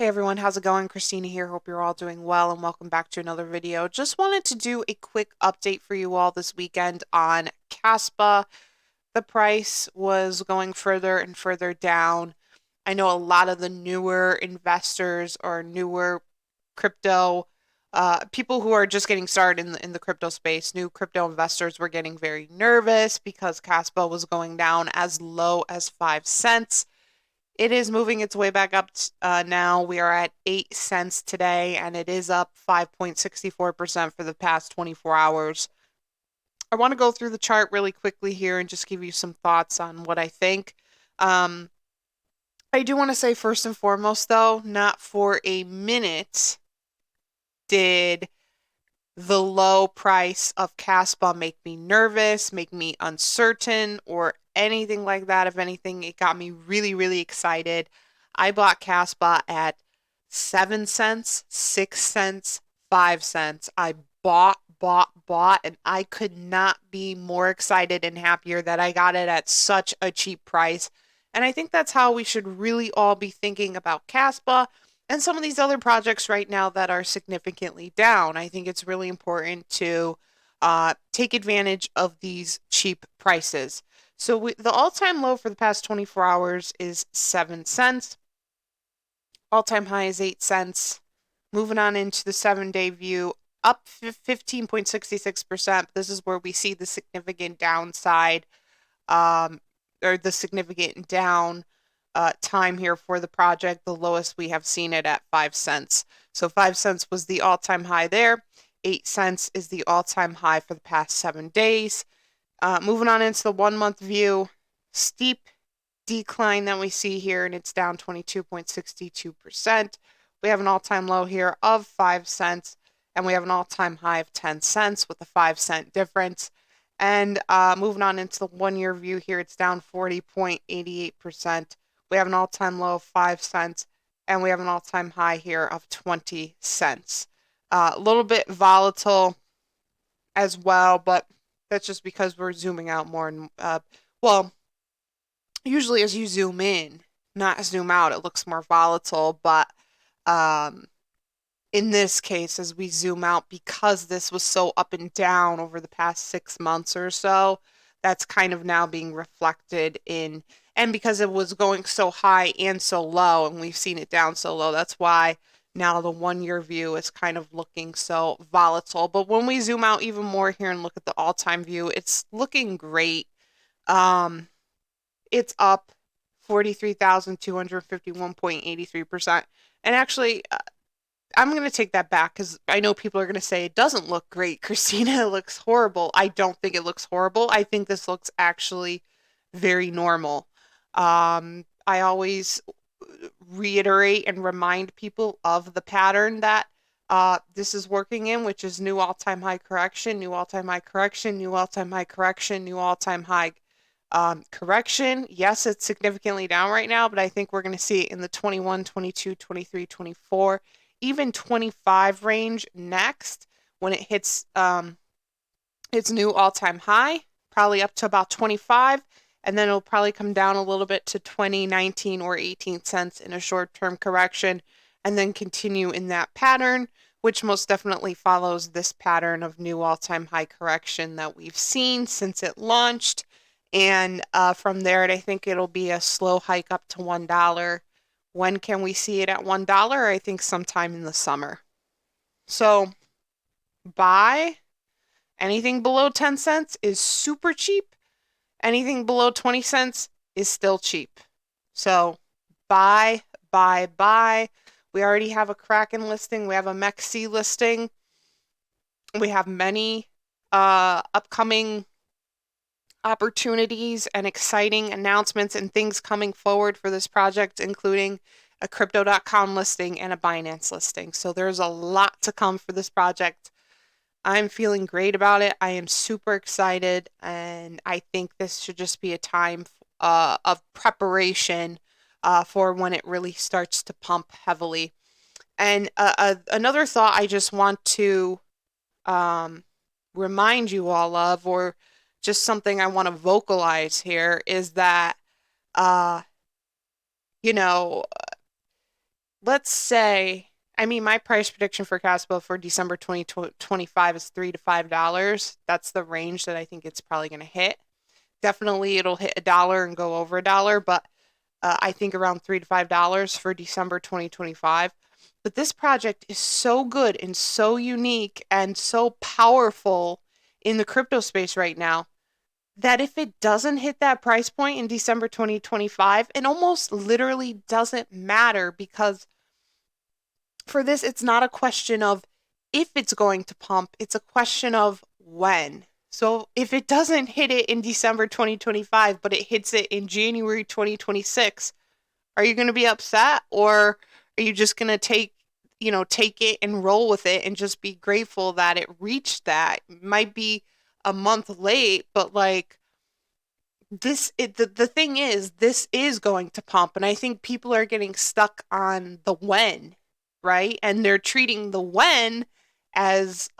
Hey everyone, how's it going? Christina here. Hope you're all doing well and welcome back to another video. Just wanted to do a quick update for you all this weekend on Kaspa. The price was going further and further down. I know a lot of the newer investors or newer crypto people who are just getting started in the crypto space, new crypto investors were getting very nervous because Kaspa was going down as low as 5 cents. It is moving its way back up now. We are at 8 cents today, and it is up 5.64% for the past 24 hours. I want to go through the chart really quickly here and just give you some thoughts on what I think. Um, I do want to say first and foremost, though, not for a minute did the low price of Kaspa make me nervous, make me uncertain, or anything like that. If anything, it got me really, really excited. I bought Kaspa at 7 cents, 6 cents, 5 cents. I bought, and I could not be more excited and happier that I got it at such a cheap price. And I think that's how we should really all be thinking about Kaspa and some of these other projects right now that are significantly down. I think it's really important to take advantage of these cheap prices. So the all-time low for the past 24 hours is 7 cents. All-time high is 8 cents. Moving on into the 7-day view, up 15.66%. This is where we see the significant downside, or the significant down time here for the project. The lowest we have seen it at 5 cents. So 5 cents was the all-time high there. 8 cents is the all-time high for the past 7 days. Moving on into the 1-month view, steep decline that we see here, and it's down 22.62%. We have an all-time low here of 5 cents, and we have an all-time high of 10 cents with a 5-cent difference. And moving on into the 1-year view here, it's down 40.88%. We have an all-time low of 5 cents, and we have an all-time high here of 20 cents. A little bit volatile as well, but that's just because we're zooming out more. And well, usually as you zoom in, not zoom out, it looks more volatile. But in this case, as we zoom out, because this was so up and down over the past 6 months or so, that's kind of now being reflected in, and because it was going so high and so low, and we've seen it down so low, that's why now the 1-year view is kind of looking so volatile. But when we zoom out even more here and look at the all-time view, it's looking great. It's up 43,251.83%. And actually, I'm going to take that back because I know people are going to say it doesn't look great, Christina. It looks horrible. I don't think it looks horrible. I think this looks actually very normal. I always reiterate and remind people of the pattern that this is working in, which is new all-time high correction, new all-time high correction, new all-time high correction, new all-time high correction. Yes, it's significantly down right now, but I think we're going to see it in the 21, 22, 23, 24, even 25 range next when it hits its new all-time high, probably up to about 25, and then it'll probably come down a little bit to 20, 19, or 18 cents in a short-term correction, and then continue in that pattern, which most definitely follows this pattern of new all-time high correction that we've seen since it launched. And from there, I think it'll be a slow hike up to $1. When can we see it at $1? I think sometime in the summer. So buy. Anything below 10 cents is super cheap. Anything below 20 cents is still cheap. So buy, buy, buy. We already have a Kraken listing. We have a MEXC listing. We have many upcoming opportunities and exciting announcements and things coming forward for this project, including a crypto.com listing and a Binance listing. So there's a lot to come for this project. I'm feeling great about it. I am super excited, and I think this should just be a time of preparation for when it really starts to pump heavily. And another thought I just want to remind you all of, or just something I want to vocalize here, is that, uh, you know, let's say, I mean, my price prediction for Kaspa for December 2025 is $3 to $5. That's the range that I think it's probably going to hit. Definitely it'll hit $1 and go over $1, but I think around $3 to $5 for December 2025. But this project is so good and so unique and so powerful in the crypto space right now that if it doesn't hit that price point in December 2025, it almost literally doesn't matter because for this, it's not a question of if it's going to pump, it's a question of when. So if it doesn't hit it in December 2025, but it hits it in January 2026, are you going to be upset or are you just going to take it and roll with it and just be grateful that it reached that? It might be a month late, but like the thing is this is going to pump and I think people are getting stuck on the when, right? And they're treating the when as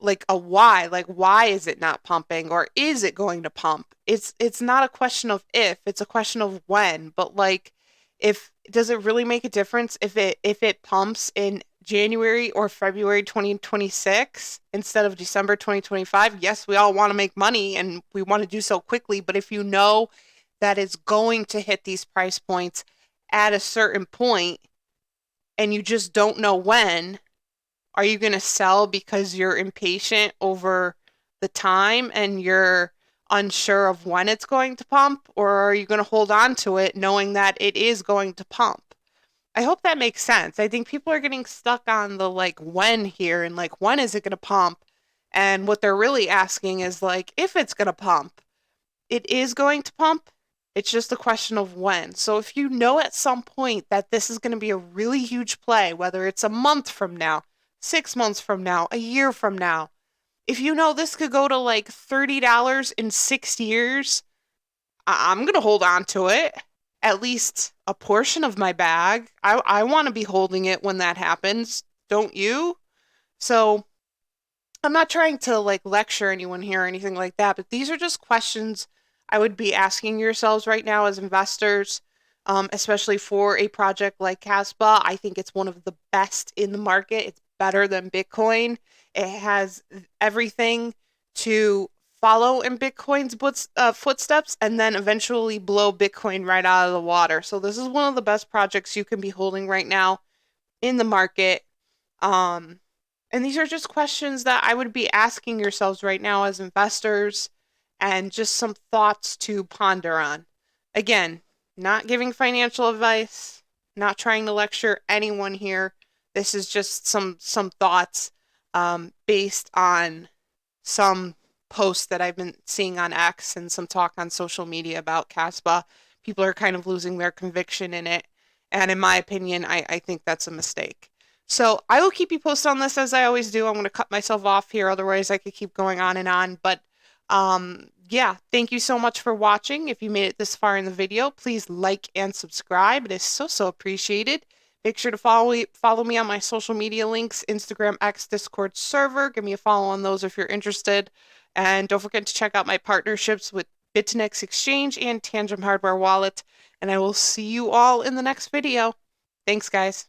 like a why, like why is it not pumping or is it going to pump? It's not a question of if, it's a question of when. But like if does it really make a difference if it pumps in January or February 2026 instead of December 2025? Yes, we all want to make money and we want to do so quickly, but if you know that it's going to hit these price points at a certain point and you just don't know when, are you going to sell because you're impatient over the time and you're unsure of when it's going to pump? Or are you going to hold on to it knowing that it is going to pump? I hope that makes sense. I think people are getting stuck on the like when here and like when is it going to pump? And what they're really asking is like if it's going to pump. It is going to pump. It's just a question of when. So if you know at some point that this is going to be a really huge play, whether it's a month from now, 6 months from now, a year from now, if you know this could go to like $30 in 6 years, I'm going to hold on to it, at least a portion of my bag. I want to be holding it when that happens. Don't you? So I'm not trying to like lecture anyone here or anything like that, but these are just questions I would be asking yourselves right now as investors, especially for a project like Kaspa. I think it's one of the best in the market. It's better than Bitcoin. It has everything to follow in Bitcoin's footsteps and then eventually blow Bitcoin right out of the water. So this is one of the best projects you can be holding right now in the market. Um, and these are just questions that I would be asking yourselves right now as investors and just some thoughts to ponder on. Again, not giving financial advice, not trying to lecture anyone here. This is just some thoughts based on some posts that I've been seeing on X and some talk on social media about Kaspa. People are kind of losing their conviction in it. And in my opinion, I think that's a mistake. So I will keep you posted on this as I always do. I'm going to cut myself off here. Otherwise, I could keep going on and on. But yeah, thank you so much for watching. If you made it this far in the video, please like and subscribe. It is so appreciated. Make sure to follow me on my social media links, Instagram, X, Discord server. Give me a follow on those if you're interested. And don't forget to check out my partnerships with BITUNIX Exchange and Tangent Hardware Wallet. And I will see you all in the next video. Thanks, guys.